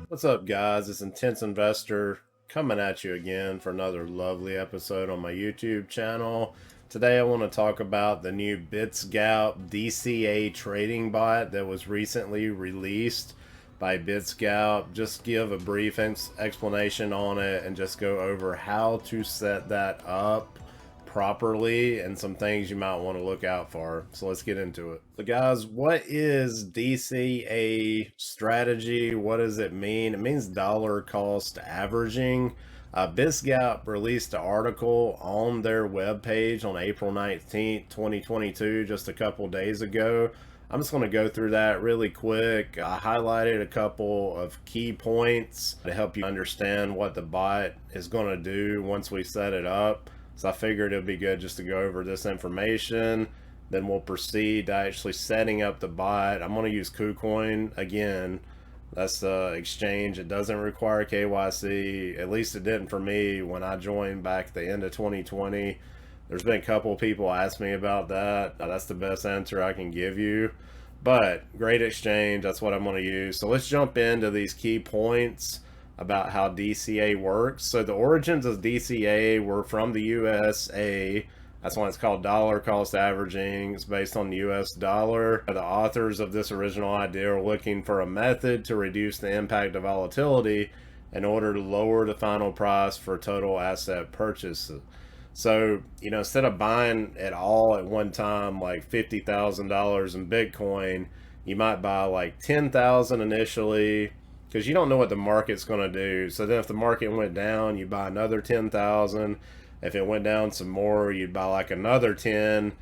What's up, guys? It's Intense Investor coming at you again for another lovely episode on my YouTube channel. Today I want to talk about the new Bitsgap DCA trading bot that was recently released by Bitsgap. Just give a brief explanation on it and just go over how to set that up properly and some things you might want to look out for. So let's get into it. So guys, what is DCA strategy? What does it mean? It means dollar cost averaging. Bitsgap released an article on their webpage on April 19th, 2022, just a couple days ago. I'm just going to go through that really quick. I highlighted a couple of key points to help you understand what the bot is going to do once we set it up. So I figured it would be good just to go over this information. Then we'll proceed to actually setting up the bot. I'm going to use KUCOIN again. That's the exchange. It doesn't require KYC. At least it didn't for me when I joined back at the end of 2020. There's been a couple of people ask me about that. That's the best answer I can give you. But great exchange. That's what I'm going to use. So let's jump into these key points about how DCA works. So the origins of DCA were from the USA. That's why it's called dollar cost averaging. It's based on the US dollar. The authors of this original idea are looking for a method to reduce the impact of volatility in order to lower the final price for total asset purchases. So, instead of buying it all at one time, like $50,000 in Bitcoin, you might buy like 10,000 initially, because you don't know what the market's going to do. So then if the market went down, you buy another 10,000. If it went down some more, you'd buy like another 10.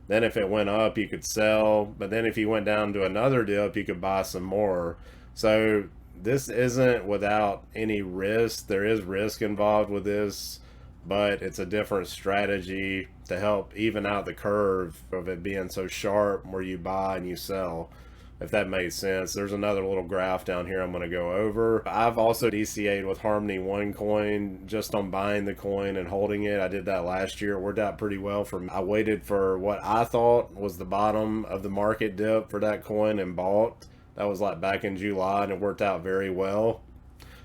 Then if it went up, you could sell. But then if you went down to another dip, you could buy some more. So this isn't without any risk. There is risk involved with this, but it's a different strategy to help even out the curve of it being so sharp where you buy and you sell, if that made sense. There's another little graph down here I'm going to go over. I've also DCA'd with Harmony One coin just on buying the coin and holding it. I did that last year. It worked out pretty well for me. I waited for what I thought was the bottom of the market dip for that coin and bought. That was like back in July, and it worked out very well.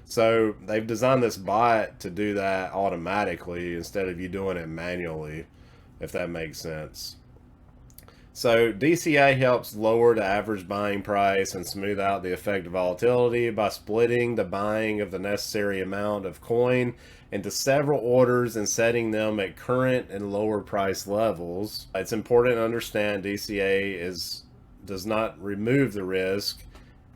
So they've designed this bot to do that automatically instead of you doing it manually, if that makes sense. So DCA helps lower the average buying price and smooth out the effect of volatility by splitting the buying of the necessary amount of coin into several orders and setting them at current and lower price levels. It's important to understand DCA does not remove the risk.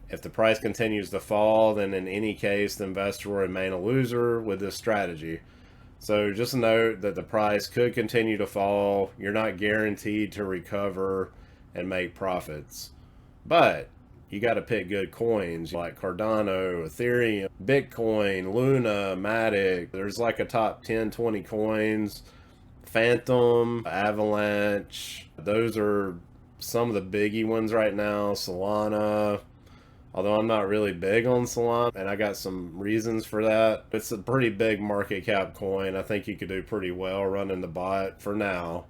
If the price continues to fall, then in any case, the investor will remain a loser with this strategy. So just note that the price could continue to fall. You're not guaranteed to recover and make profits. But you got to pick good coins like Cardano, Ethereum, Bitcoin, Luna, Matic. There's like a top 10, 20 coins. Phantom, Avalanche. Those are some of the biggie ones right now. Solana. Although I'm not really big on Solana, and I got some reasons for that. It's a pretty big market cap coin. I think you could do pretty well running the bot for now.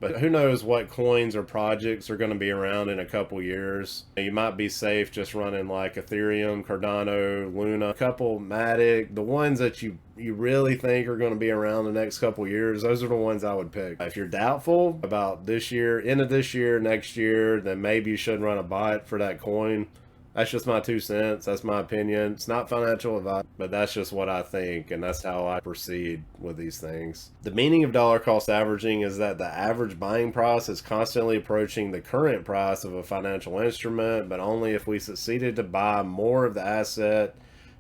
But who knows what coins or projects are going to be around in a couple years. You might be safe just running like Ethereum, Cardano, Luna, a couple Matic. The ones that you really think are going to be around the next couple years, those are the ones I would pick. If you're doubtful about this year, end of this year, next year, then maybe you should run a bot for that coin. That's just my 2 cents. That's my opinion. It's not financial advice, but that's just what I think, and that's how I proceed with these things. The meaning of dollar cost averaging is that the average buying price is constantly approaching the current price of a financial instrument, but only if we succeeded to buy more of the asset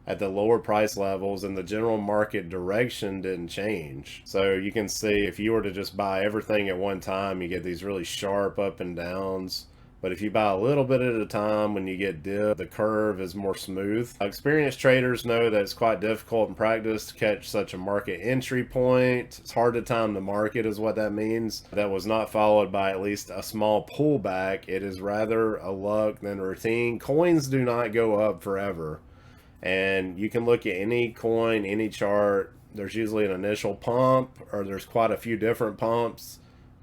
at the lower price levels and the general market direction didn't change. So you can see if you were to just buy everything at one time, you get these really sharp up and downs. But if you buy a little bit at a time, when you get dip, the curve is more smooth. Experienced traders know that it's quite difficult in practice to catch such a market entry point. It's hard to time the market is what that means. That was not followed by at least a small pullback. It is rather a luck than routine. Coins do not go up forever. And you can look at any coin, any chart. There's usually an initial pump, or there's quite a few different pumps.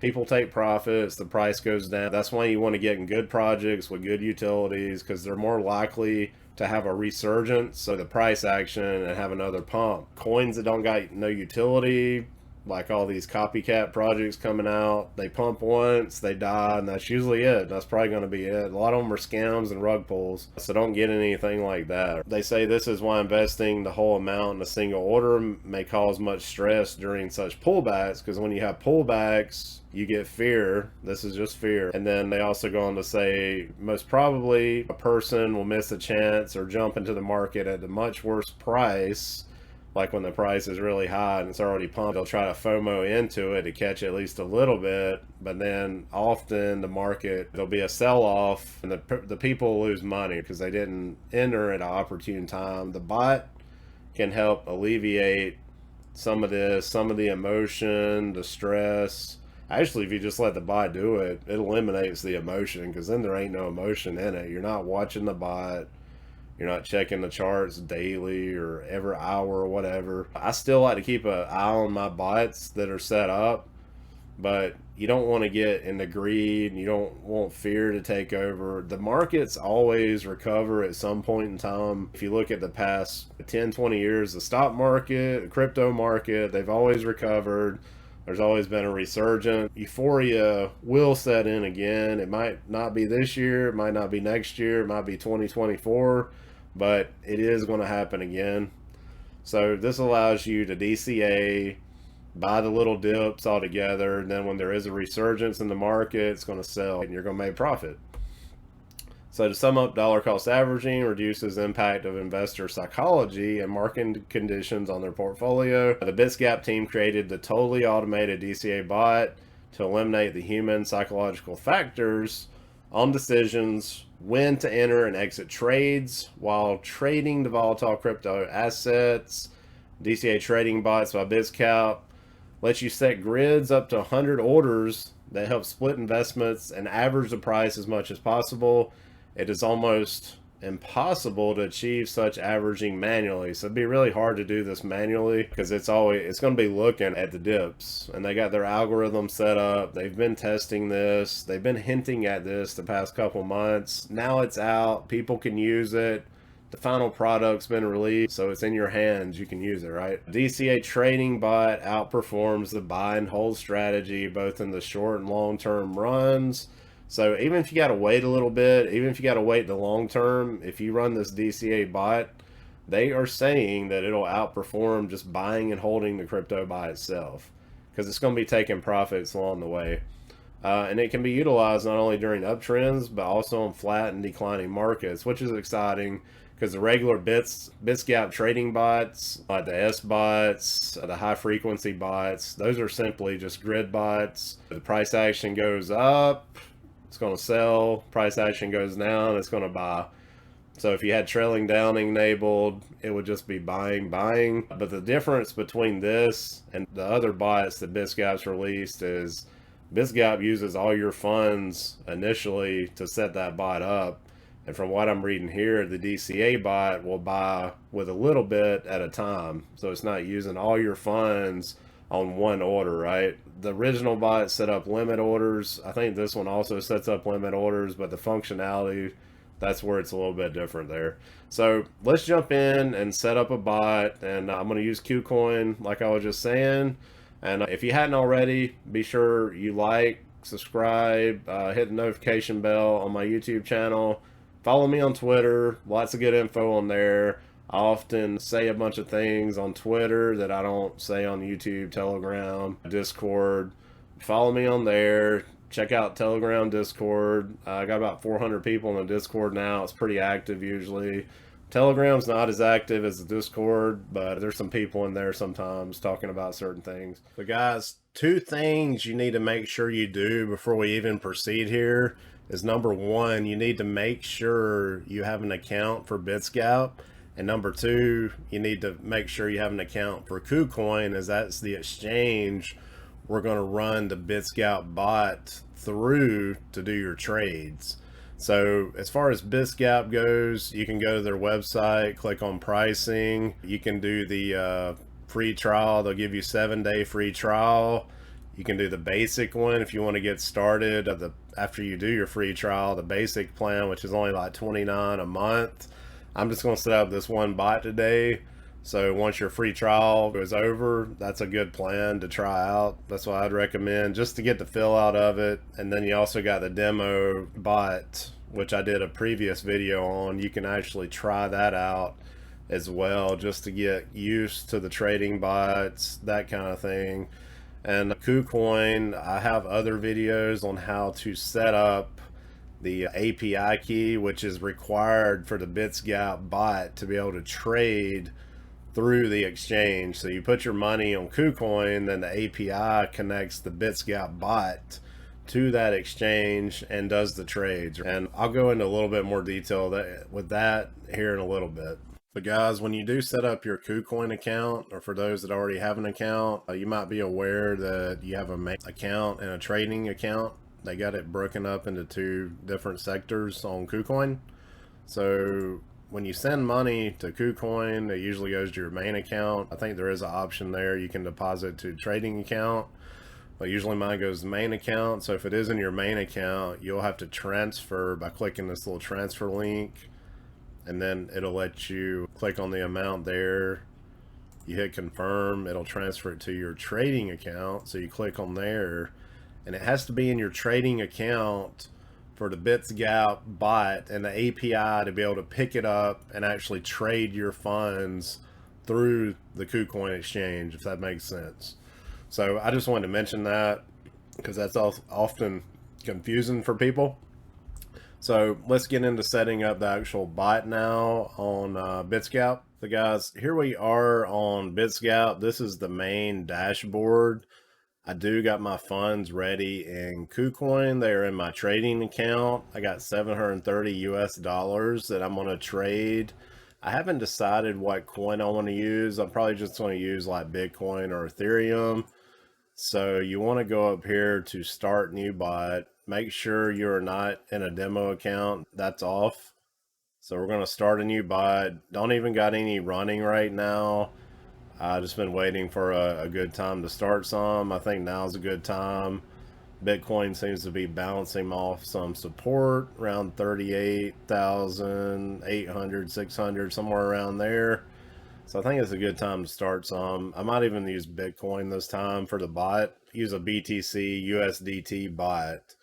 People take profits, the price goes down. That's why you want to get in good projects with good utilities, because they're more likely to have a resurgence, so the price action, and have another pump. Coins that don't got no utility, like all these copycat projects coming out, they pump once, they die, and that's usually it. That's probably going to be it. A lot of them are scams and rug pulls, so don't get anything like that. They say this is why investing the whole amount in a single order may cause much stress during such pullbacks, because when you have pullbacks, you get fear. This is just fear. And then they also go on to say, most probably a person will miss a chance or jump into the market at a much worse price. Like when the price is really high and it's already pumped, they'll try to FOMO into it to catch at least a little bit. But then often the market, there'll be a sell-off, and the people lose money because they didn't enter at an opportune time. The bot can help alleviate some of this, some of the emotion, the stress. Actually, if you just let the bot do it, it eliminates the emotion, because then there ain't no emotion in it. You're not watching the bot. You're not checking the charts daily or every hour or whatever. I still like to keep an eye on my bots that are set up, but you don't want to get into greed, and you don't want fear to take over. The markets always recover at some point in time. If you look at the past 10, 20 years, the stock market, the crypto market, they've always recovered. There's always been a resurgence. Euphoria will set in again. It might not be this year, it might not be next year, it might be 2024, but it is going to happen again. So this allows you to DCA, buy the little dips all together, and then when there is a resurgence in the market, it's going to sell and you're going to make profit. So to sum up, dollar cost averaging reduces the impact of investor psychology and market conditions on their portfolio. The Bitsgap team created the totally automated DCA bot to eliminate the human psychological factors on decisions when to enter and exit trades while trading the volatile crypto assets. DCA trading bots by Bitsgap lets you set grids up to 100 orders that help split investments and average the price as much as possible. It is almost impossible to achieve such averaging manually. So it'd be really hard to do this manually, because it's going to be looking at the dips, and they got their algorithm set up. They've been testing this. They've been hinting at this the past couple months. Now it's out. People can use it. The final product's been released, so it's in your hands. You can use it, right? DCA trading bot outperforms the buy and hold strategy, both in the short and long-term runs. So even if you got to wait a little bit, even if you got to wait the long term, if you run this DCA bot, they are saying that it'll outperform just buying and holding the crypto by itself, because it's going to be taking profits along the way. And it can be utilized not only during uptrends, but also in flat and declining markets, which is exciting, because the regular Bitsgap trading bots, like the S bots, the high frequency bots, those are simply just grid bots. The price action goes up, it's going to sell. Price action goes down, it's going to buy. So if you had trailing down enabled, it would just be buying. But the difference between this and the other bots that Bitsgap's released is Bitsgap uses all your funds initially to set that bot up. And from what I'm reading here, the DCA bot will buy with a little bit at a time. So it's not using all your funds on one order, right? The original bot set up limit orders. I think this one also sets up limit orders, but the functionality, that's where it's a little bit different there. So let's jump in and set up a bot, and I'm going to use KUCOIN like I was just saying. And if you hadn't already, be sure you like, subscribe, hit the notification bell on my YouTube channel. Follow me on Twitter, lots of good info on there. I often say a bunch of things on Twitter that I don't say on YouTube, Telegram, Discord. Follow me on there. Check out Telegram, Discord. I got about 400 people in the Discord now. It's pretty active usually. Telegram's not as active as the Discord, but there's some people in there sometimes talking about certain things. But guys, 2 things you need to make sure you do before we even proceed here is, number 1, you need to make sure you have an account for Bitsgap. And number 2, you need to make sure you have an account for KUCOIN, as that's the exchange we're going to run the Bitsgap bot through to do your trades. So as far as Bitsgap goes, you can go to their website, click on pricing. You can do the free trial. They'll give you 7-day free trial. You can do the basic one if you want to get started after you do your free trial, the basic plan, which is only like $29 a month. I'm just going to set up this one bot today. So once your free trial is over, that's a good plan to try out. That's what I'd recommend, just to get the feel out of it. And then you also got the demo bot, which I did a previous video on. You can actually try that out as well, just to get used to the trading bots, that kind of thing. And KUCOIN, I have other videos on how to set up the API key, which is required for the Bitsgap bot to be able to trade through the exchange. So you put your money on KUCOIN, then the API connects the Bitsgap bot to that exchange and does the trades. And I'll go into a little bit more detail with that here in a little bit. But guys, when you do set up your KUCOIN account, or for those that already have an account, you might be aware that you have a main account and a trading account. They got it broken up into two different sectors on KUCOIN. So when you send money to KUCOIN, it usually goes to your main account. I think there is an option there you can deposit to trading account, but usually mine goes to main account. So if it is in your main account, you'll have to transfer by clicking this little transfer link, and then it'll let you click on the amount there. You hit confirm, it'll transfer it to your trading account. So you click on there, and it has to be in your trading account for the Bitsgap bot and the API to be able to pick it up and actually trade your funds through the KUCOIN exchange, if that makes sense. So I just wanted to mention that because that's often confusing for people. So let's get into setting up the actual bot now on Bitsgap. So guys, here we are on Bitsgap. This is the main dashboard. I do got my funds ready in KUCOIN. They are in my trading account. I got $730 US that I'm going to trade. I haven't decided what coin I want to use. I'm probably just going to use like Bitcoin or Ethereum. So you want to go up here to start new bot. Make sure you're not in a demo account. That's off. So we're going to start a new bot. Don't even got any running right now. I've just been waiting for a good time to start some. I think now's a good time. Bitcoin seems to be bouncing off some support around 38,800, 600, somewhere around there. So I think it's a good time to start some. I might even use Bitcoin this time for the bot. Use a BTC USDT bot.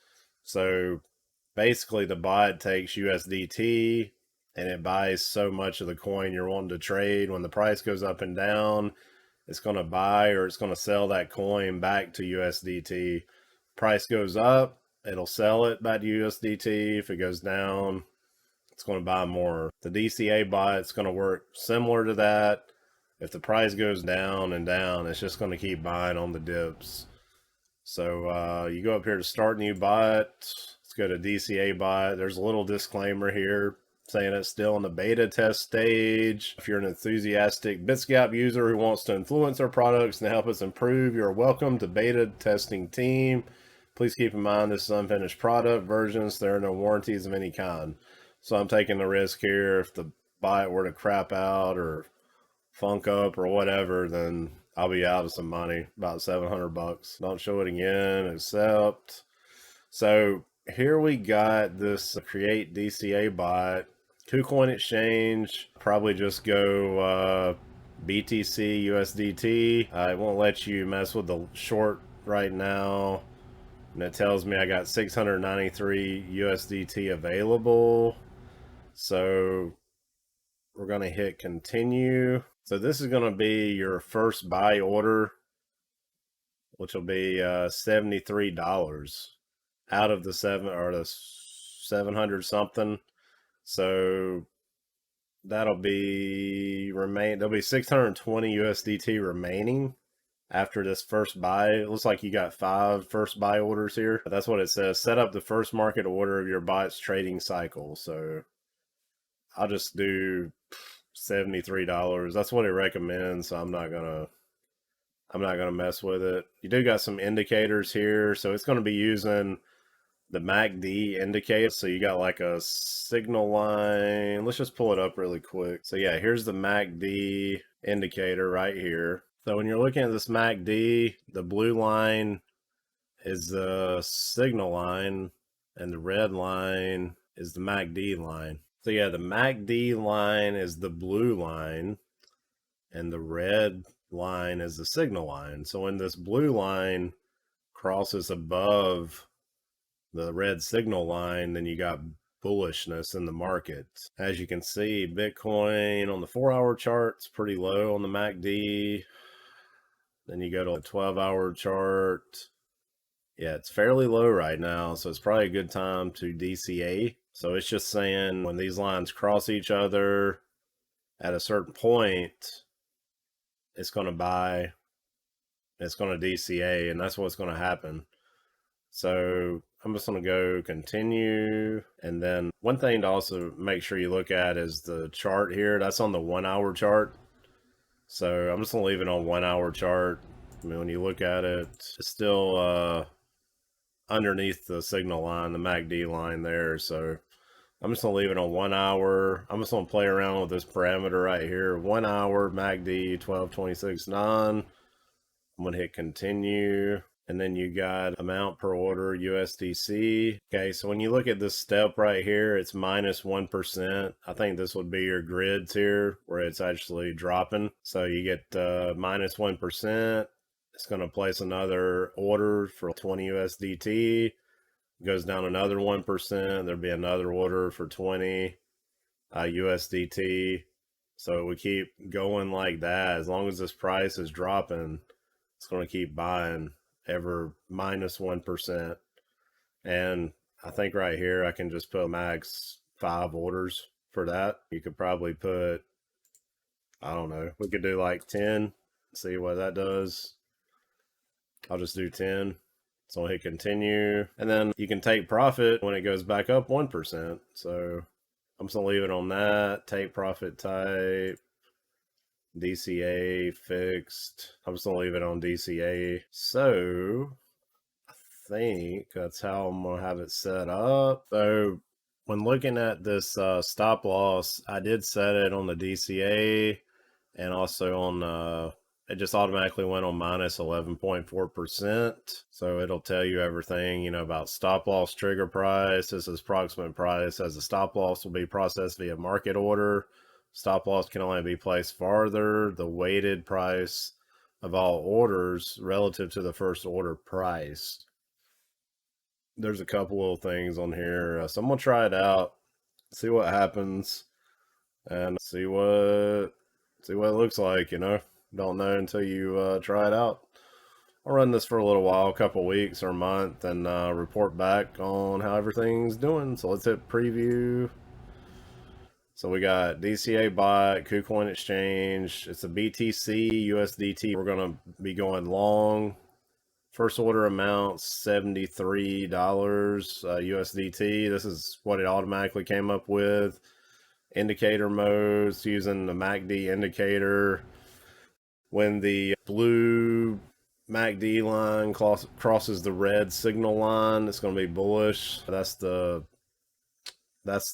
So basically the bot takes USDT and it buys so much of the coin you're wanting to trade. When the price goes up and down, it's going to buy or it's going to sell that coin back to USDT. Price goes up, it'll sell it back to USDT. If it goes down, it's going to buy more. The DCA bot is going to work similar to that. If the price goes down and down, it's just going to keep buying on the dips. So you go up here to start new bot. Let's go to DCA bot. There's a little disclaimer here saying it's still in the beta test stage. If you're an enthusiastic Bitsgap user who wants to influence our products and help us improve, you're welcome to beta testing team. Please keep in mind this is unfinished product versions. There are no warranties of any kind. So I'm taking the risk here. If the bot were to crap out or funk up or whatever, then I'll be out of some money, about 700 bucks. Don't show it again, accept. So here we got this create DCA bot. KUCOIN exchange, probably just go BTC USDT. It won't let you mess with the short right now. And it tells me I got 693 USDT available. So we're going to hit continue. So this is going to be your first buy order, which will be $73 out of the 700 something. So that'll be there'll be 620 USDT remaining after this first buy. It looks like you got 5 first buy orders here. That's what it says. Set up the first market order of your bot's trading cycle. So I'll just do $73. That's what it recommends. So I'm not gonna mess with it. You do got some indicators here. So it's going to be using the MACD indicator. So you got like a signal line. Let's just pull it up really quick. So yeah, here's the MACD indicator right here. So when you're looking at this MACD, the blue line is the signal line, and the red line is the MACD line. So yeah, the MACD line is the blue line, and the red line is the signal line. So when this blue line crosses above the red signal line, then you got bullishness in the market. As you can see, Bitcoin on the 4-hour chart's pretty low on the MACD. Then you go to the 12-hour chart. Yeah, it's fairly low right now, so it's probably a good time to DCA. So it's just saying when these lines cross each other at a certain point, it's going to buy, it's going to DCA, and that's what's going to happen. So I'm just going to go continue. And then one thing to also make sure you look at is the chart here. That's on the 1-hour chart. So I'm just going to leave it on 1-hour chart. I mean, when you look at it, it's still underneath the signal line, the MACD line there. So I'm just going to leave it on 1 hour. I'm just going to play around with this parameter right here. 1 hour, MACD 12.26.9. I'm going to hit continue. And then you got amount per order, USDC. Okay, so when you look at this step right here, it's minus 1%. I think this would be your grids here where it's actually dropping. So you get minus 1%. It's going to place another order for 20 USDT. Goes down another 1%. There'll be another order for 20 USDT. So we keep going like that. As long as this price is dropping, it's going to keep buying ever minus 1%. And I think right here I can just put max 5 orders for that. You could probably put, I don't know, we could do like 10, see what that does. I'll just do 10. So I'll hit continue, and then you can take profit when it goes back up 1%. So I'm just gonna leave it on that. Take profit type, DCA fixed. I'm just gonna leave it on DCA. So I think that's how I'm gonna have it set up. So when looking at this stop loss, I did set it on the DCA and also on it just automatically went on minus 11.4%. So it'll tell you everything, you know, about stop loss trigger price. This is approximate price, as the stop loss will be processed via market order. Stop loss can only be placed farther. The weighted price of all orders relative to the first order price. There's a couple of things on here. So I'm going to try it out, see what happens, and see what it looks like, you know. Don't know until you try it out. I'll run this for a little while, a couple weeks or a month, and report back on how everything's doing. So let's hit preview. So we got DCA bot, KUCOIN exchange. It's a BTC, USDT. We're going to be going long. First order amount, $73 USDT. This is what it automatically came up with. Indicator modes, using the MACD indicator. When the blue MACD line crosses the red signal line, it's going to be bullish. That's the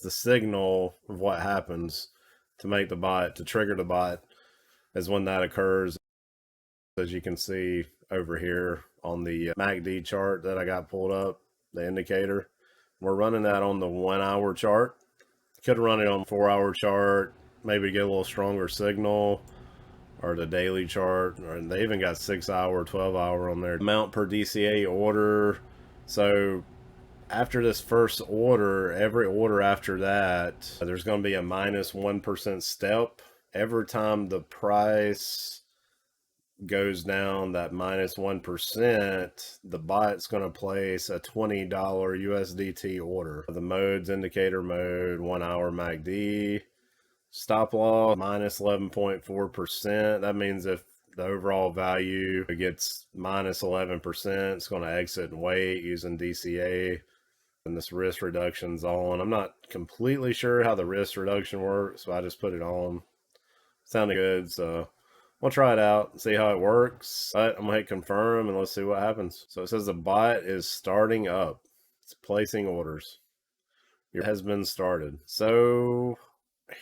signal of what happens to make the bot, to trigger the bot, is when that occurs. As you can see over here on the MACD chart that I got pulled up, the indicator. We're running that on the 1 hour chart. Could run it on 4-hour chart, maybe get a little stronger signal, or the daily chart, and they even got 6-hour, 12-hour on there. Amount per DCA order. So after this first order, every order after that, there's going to be a minus 1% step. Every time the price goes down that minus 1%, the bot's going to place a $20 USDT order. The modes, indicator mode, 1 hour MACD. Stop loss, minus 11.4%. That means if the overall value gets minus 11%, it's going to exit and wait using DCA. And this risk reduction's on. I'm not completely sure how the risk reduction works, so I just put it on. Sounded good, so we'll try it out and see how it works. But I'm going to hit confirm and let's see what happens. So it says the bot is starting up. It's placing orders. It has been started. So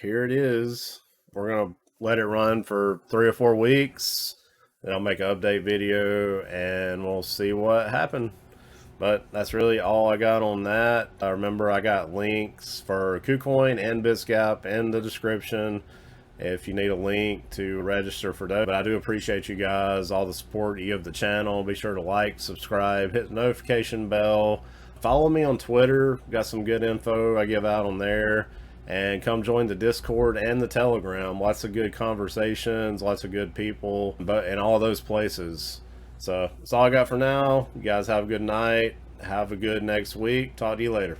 here it is. We're going to let it run for 3 or 4 weeks. Then I'll make an update video and we'll see what happened. But that's really all I got on that. Remember, I got links for KUCOIN and Bitsgap in the description if you need a link to register for those. But I do appreciate you guys, all the support you give the channel. Be sure to like, subscribe, hit the notification bell. Follow me on Twitter. Got some good info I give out on there. And come join the Discord and the Telegram. Lots of good conversations, lots of good people, but in all those places. So that's all I got for now. You guys have a good night. Have a good next week. Talk to you later.